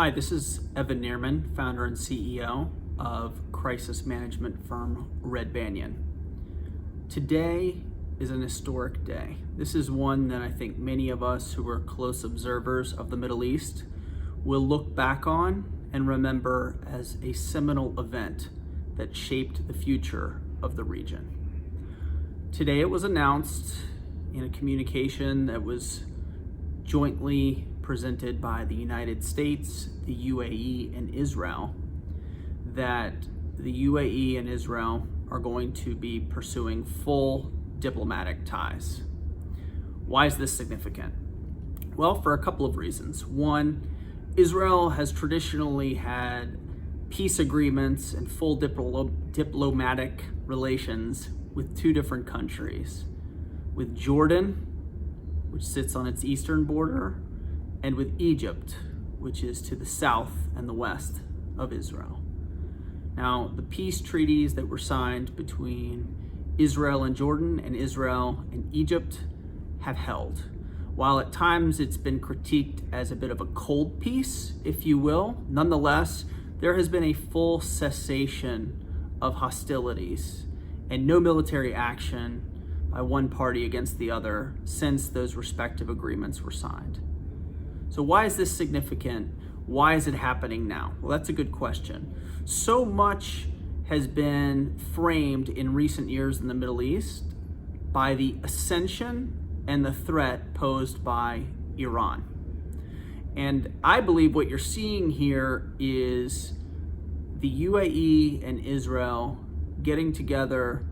Hi, this is Evan Nierman, founder and CEO of crisis management firm Red Banyan. Today is an historic day. This is one that I think many of us who are close observers of the Middle East will look back on and remember as a seminal event that shaped the future of the region. Today it was announced in a communication that was jointly presented by the United States, the UAE, and Israel, that the UAE and Israel are going to be pursuing full diplomatic ties. Why is this significant? Well, for a couple of reasons. One, Israel has traditionally had peace agreements and full diplomatic relations with two different countries, with Jordan, which sits on its eastern border, and with Egypt, which is to the south and the west of Israel. Now, the peace treaties that were signed between Israel and Jordan and Israel and Egypt have held. While at times it's been critiqued as a bit of a cold peace, if you will, nonetheless, there has been a full cessation of hostilities and no military action by one party against the other since those respective agreements were signed. So why is this significant? Why is it happening now? Well, that's a good question. So much has been framed in recent years in the Middle East by the ascension and the threat posed by Iran. And I believe what you're seeing here is the UAE and Israel getting together,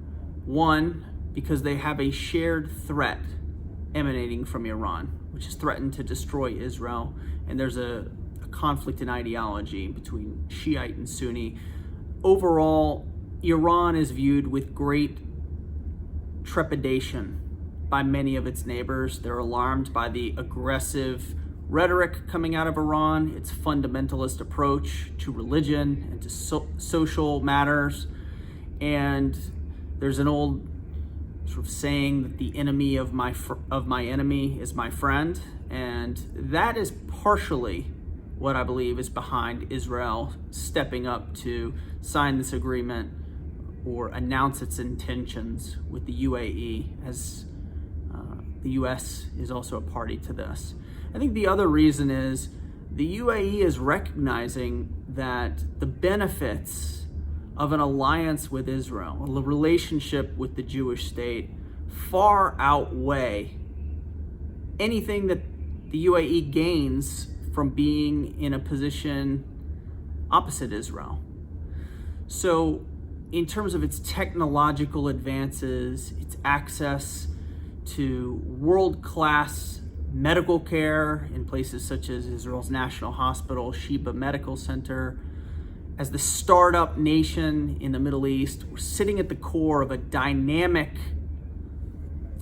one, because they have a shared threat emanating from Iran, which has threatened to destroy Israel. And there's a conflict in ideology between Shiite and Sunni. Overall, Iran is viewed with great trepidation by many of its neighbors. They're alarmed by the aggressive rhetoric coming out of Iran, its fundamentalist approach to religion and to social matters. And there's an old sort of saying that the enemy of my enemy is my friend, and that is partially what I believe is behind Israel stepping up to sign this agreement or announce its intentions with the UAE, as the US is also a party to this. I think the other reason is the UAE is recognizing that the benefits of an alliance with Israel, a relationship with the Jewish state, far outweigh anything that the UAE gains from being in a position opposite Israel. So in terms of its technological advances, its access to world-class medical care in places such as Israel's National Hospital, Sheba Medical Center, as the startup nation in the Middle East, we're sitting at the core of a dynamic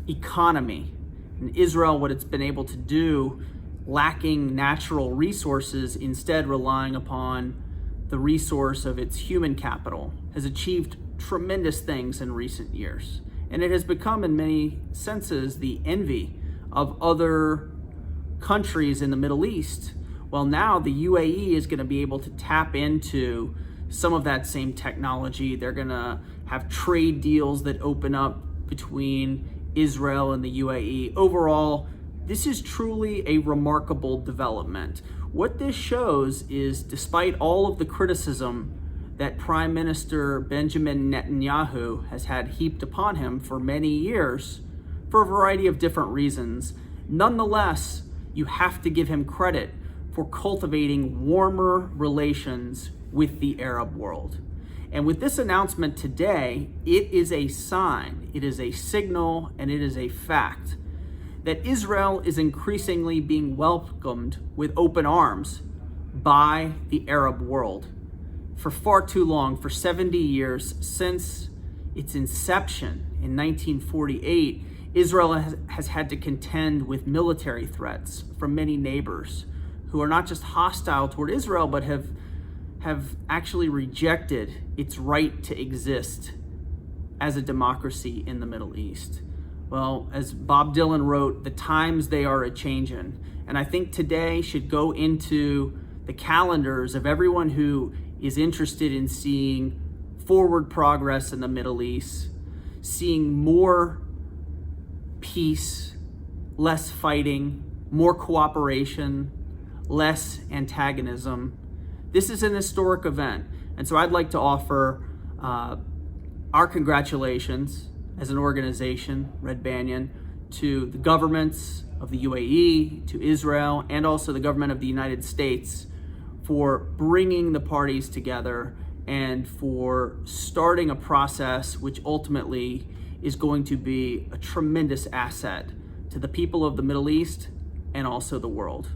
economy. In Israel, what it's been able to do, lacking natural resources, instead relying upon the resource of its human capital, has achieved tremendous things in recent years. And it has become, in many senses, the envy of other countries in the Middle East. Well, now the UAE is going to be able to tap into some of that same technology. They're going to have trade deals that open up between Israel and the UAE. Overall, this is truly a remarkable development. What this shows is, despite all of the criticism that Prime Minister Benjamin Netanyahu has had heaped upon him for many years, for a variety of different reasons, nonetheless, you have to give him credit for cultivating warmer relations with the Arab world. And with this announcement today, it is a sign, it is a signal, and it is a fact that Israel is increasingly being welcomed with open arms by the Arab world. For far too long, for 70 years, since its inception in 1948, Israel has had to contend with military threats from many neighbors who are not just hostile toward Israel, but have actually rejected its right to exist as a democracy in the Middle East. Well, as Bob Dylan wrote, the times they are a-changin'. And I think today should go into the calendars of everyone who is interested in seeing forward progress in the Middle East, seeing more peace, less fighting, more cooperation, less antagonism. This is an historic event. And so I'd like to offer our congratulations as an organization, Red Banyan, to the governments of the UAE, to Israel, and also the government of the United States for bringing the parties together and for starting a process which ultimately is going to be a tremendous asset to the people of the Middle East and also the world.